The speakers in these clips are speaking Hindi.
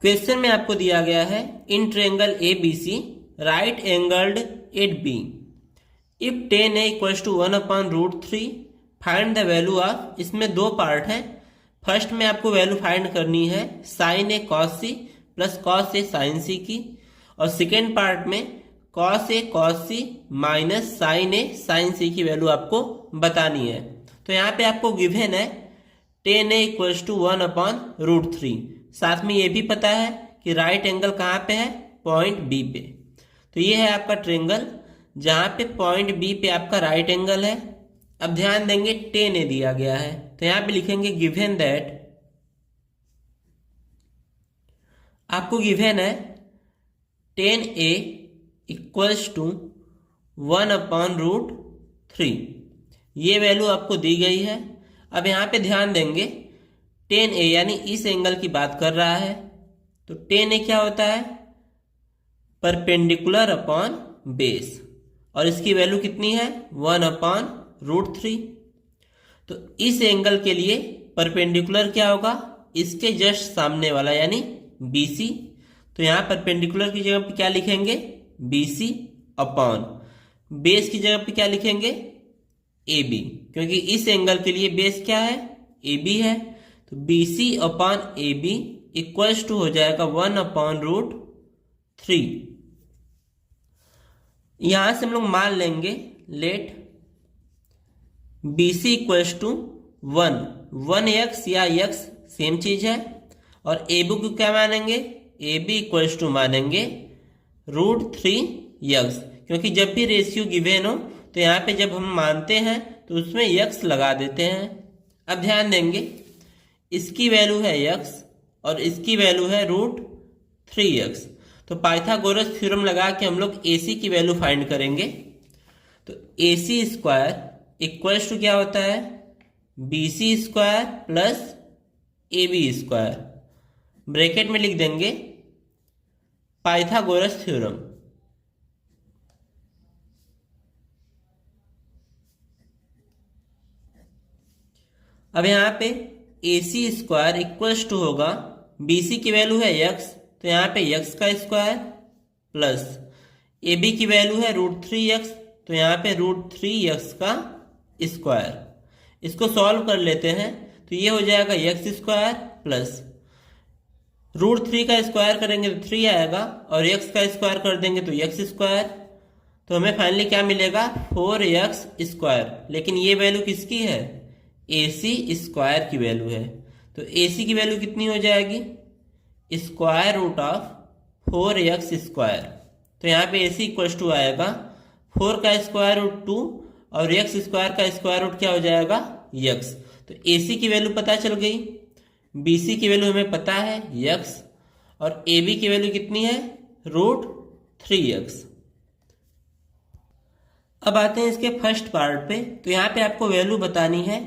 क्वेश्चन में आपको दिया गया है in triangle A B C right angled at B if tan A equals to 1/√3 find the value of. इसमें दो पार्ट है। फर्स्ट में आपको वैल्यू फाइंड करनी है sign A cos C plus cos A sign सी की, और सेकेंड पार्ट में cos A cos C minus sign A sign सी की वैल्यू आपको बतानी है। तो यहाँ पे आपको गिवन है टेन ए इक्वल्स टू 1/√3। साथ में ये भी पता है कि राइट एंगल कहाँ पे है, पॉइंट बी पे। तो ये है आपका ट्रायंगल जहाँ पे पॉइंट बी पे आपका राइट एंगल है। अब ध्यान देंगे टेन ए दिया गया है, तो यहाँ पे लिखेंगे गिवन दैट, आपको गिवन है टेन ए इक्वल्स टू 1/√3। ये वैल्यू आपको दी गई है। अब यहाँ पे ध्यान देंगे टेन ए यानी इस एंगल की बात कर रहा है, तो टेन ए क्या होता है, परपेंडिकुलर अपॉन बेस, और इसकी वैल्यू कितनी है 1/√3। तो इस एंगल के लिए परपेंडिकुलर क्या होगा, इसके जस्ट सामने वाला यानी BC। तो यहाँ परपेंडिकुलर की जगह पे क्या लिखेंगे BC अपॉन बेस की जगह पे क्या लिखेंगे AB, क्योंकि इस एंगल के लिए बेस क्या है AB है। तो BC upon AB equals to हो जाएगा 1/√3। यहां से हम लोग मान लेंगे late BC equals to 1x या x सेम चीज है, और AB को क्या मानेंगे, AB इक्वल्स टू मानेंगे √3x, क्योंकि जब भी रेशियो गिवन हो तो यहाँ पे जब हम मानते हैं तो उसमें x लगा देते हैं। अब ध्यान देंगे इसकी वैल्यू है x और इसकी वैल्यू है √3x। तो पाइथागोरस थ्योरम लगा के हम लोग AC की वैल्यू फाइंड करेंगे। तो AC स्क्वायर इक्वल्स टू क्या होता है BC square plus AB square, bracket में लिख देंगे पाइथागोरस थ्योरम। अब यहाँ पे AC स्क्वायर इक्वल्स टू होगा BC की वैल्यू है x, तो यहाँ पे x का स्क्वायर प्लस AB की वैल्यू है √3x, तो यहाँ पे √3x का स्क्वायर। इसको सॉल्व कर लेते हैं तो ये हो जाएगा x स्क्वायर प्लस √3 का स्क्वायर करेंगे तो 3 आएगा, और x का स्क्वायर कर देंगे तो x स्क्वायर। तो हमें फाइनली क्या मिलेगा 4x स्क्वायर। लेकिन ये वैल्यू किसकी है, AC स्क्वायर की वैल्यू है। तो AC की वैल्यू कितनी हो जाएगी, square root of 4x square. तो यहाँ पे AC इक्वल्स टू आएगा 4 का स्क्वायर रूट 2 और x स्क्वायर का स्क्वायर रूट क्या हो जाएगा x। तो AC की वैल्यू पता चल गई, BC की वैल्यू हमें पता है x, और AB की वैल्यू कितनी है √3x। अब आते हैं इसके फर्स्ट पार्ट पे। तो यहाँ पे आपको वैल्यू बतानी है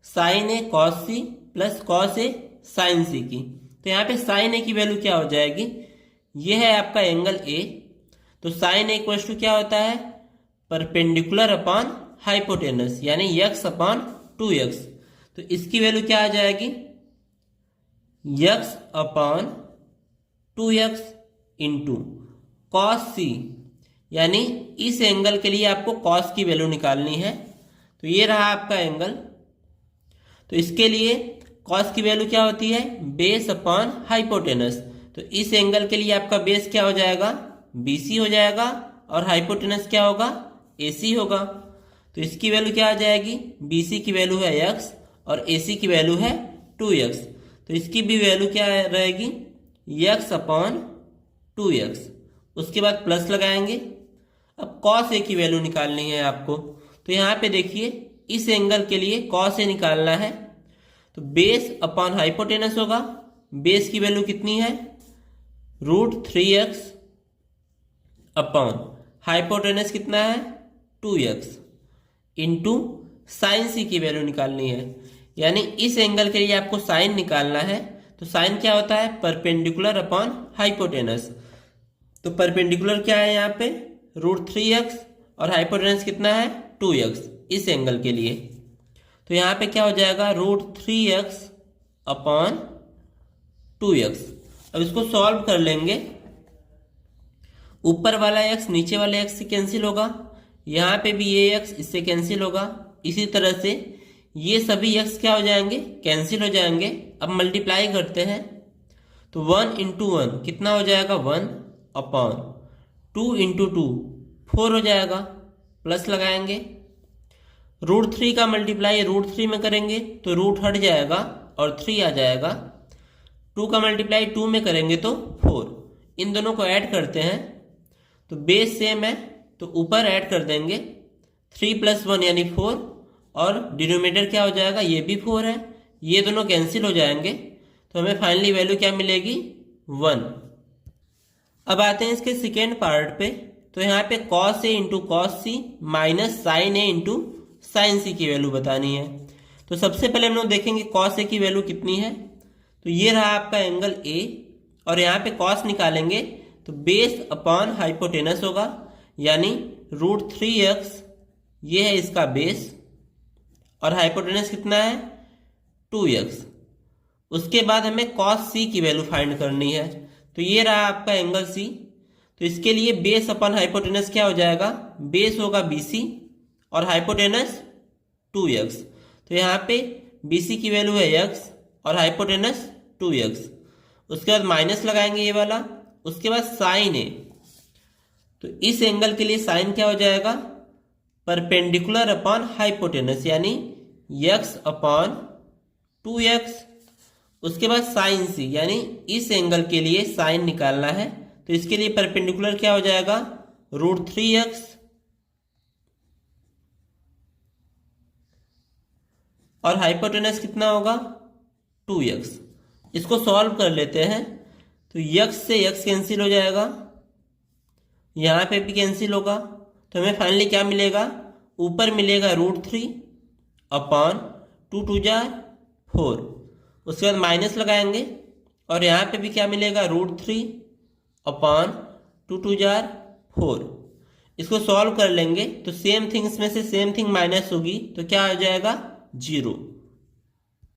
sign A cos C plus cos A sign सी की। तो यहाँ पे साइन ए की वैल्यू क्या हो जाएगी, ये है आपका एंगल A। तो साइन ए इक्वल्स टू क्या होता है परपेंडिकुलर अपॉन हाइपोटेनस यानी x अपॉन 2x। तो इसकी वैल्यू क्या आ जाएगी x upon 2x into cos C, यानी इस एंगल के लिए आपको कॉस की वैल्यू निकालनी है। तो ये रहा आपका एंगल। तो इसके लिए कॉस की वैल्यू क्या होती है बेस अपॉन हाइपोटेनस। तो इस एंगल के लिए आपका बेस क्या हो जाएगा BC हो जाएगा, और हाइपोटेनस क्या होगा AC होगा। तो इसकी वैल्यू क्या आ जाएगी, BC की वैल्यू है x और AC की वैल्यू है 2x। तो इसकी भी वैल्यू क्या रहेगी x अपॉन 2x। उसके बाद प्लस लगाएंगे। अब cos A की वैल्यू निकालनी है आपको। तो यहाँ पे देखिए इस एंगल के लिए cos A निकालना है, तो बेस अपॉन हाइपोटेनस होगा। बेस की वैल्यू कितनी है √3x अपॉन हाइपोटेनस कितना है 2x इंटू साइन सी की वैल्यू निकालनी है, यानी इस एंगल के लिए आपको साइन निकालना है। तो साइन क्या होता है परपेंडिकुलर अपॉन हाइपोटेनस। तो परपेंडिकुलर क्या है यहाँ पे √3x और हाइपोटेनस कितना है 2x इस एंगल के लिए। तो यहाँ पे क्या हो जाएगा √3x अपॉन 2x। अब इसको सॉल्व कर लेंगे। ऊपर वाला x नीचे वाले x से कैंसिल होगा, यहाँ पे भी ये x इससे कैंसिल होगा। इसी तरह से ये सभी x क्या हो जाएंगे, कैंसिल हो जाएंगे। अब मल्टीप्लाई करते हैं तो 1 इंटू 1 कितना हो जाएगा, 1 अपॉन 2 इंटू 2 4 हो जाएगा, प्लस लगाएंगे। √3 का मल्टीप्लाई √3 में करेंगे तो रूट हट जाएगा और 3 आ जाएगा। 2 का मल्टीप्लाई 2 में करेंगे तो 4। इन दोनों को ऐड करते हैं तो बेस सेम है तो ऊपर ऐड कर देंगे 3 + 1 यानी 4 और डिनोमिनेटर क्या हो जाएगा, ये भी 4 है। ये दोनों कैंसिल हो जाएंगे तो हमें फाइनली वैल्यू क्या मिलेगी, 1। अब आते हैं इसके सेकेंड पार्ट पे। तो यहाँ पे cos A into cos C minus sin A into sin C की वैल्यू बतानी है। तो सबसे पहले हम लोग देखेंगे cos A की वैल्यू कितनी है। तो ये रहा आपका एंगल A और यहाँ पे cos निकालेंगे तो बेस अपॉन हाइपोटेनस होगा, यानी √3x ये है इसका बेस और हाइपोटेनस कितना है, 2x। उसके बाद हमें cos C की वैल्यू फाइंड करनी है। तो ये रहा आपका एंगल C। तो इसके लिए बेस अपॉन हाइपोटेनस क्या हो जाएगा, बेस होगा BC और हाइपोटेनस 2x। तो यहाँ पे BC की वैल्यू है x और हाइपोटेनस 2x। उसके बाद माइनस लगाएंगे ये वाला। उसके बाद साइन A। तो इस एंगल के लिए साइन क्या हो जाएगा, परपेंडिकुलर अपॉन हाइपोटेनस यानी x अपॉन 2x। उसके बाद साइन C यानी इस एंगल के लिए साइन निकालना है तो इसके लिए परपेंडिकुलर क्या हो जाएगा, √3x और हाइपोटेनस कितना होगा, 2x। इसको सॉल्व कर लेते हैं तो x से x कैंसिल हो जाएगा, यहाँ पे भी कैंसिल होगा। तो हमें फाइनली क्या मिलेगा, ऊपर मिलेगा √3 अपॉन 2 2 जार 4। उसके बाद माइनस लगाएंगे और यहाँ पे भी क्या मिलेगा, √3 अपॉन 2 2 जार 4। इसको सॉल्व कर लेंगे तो सेम थिंग्स में से सेम थिंग माइनस होगी तो क्या हो जाएगा, 0।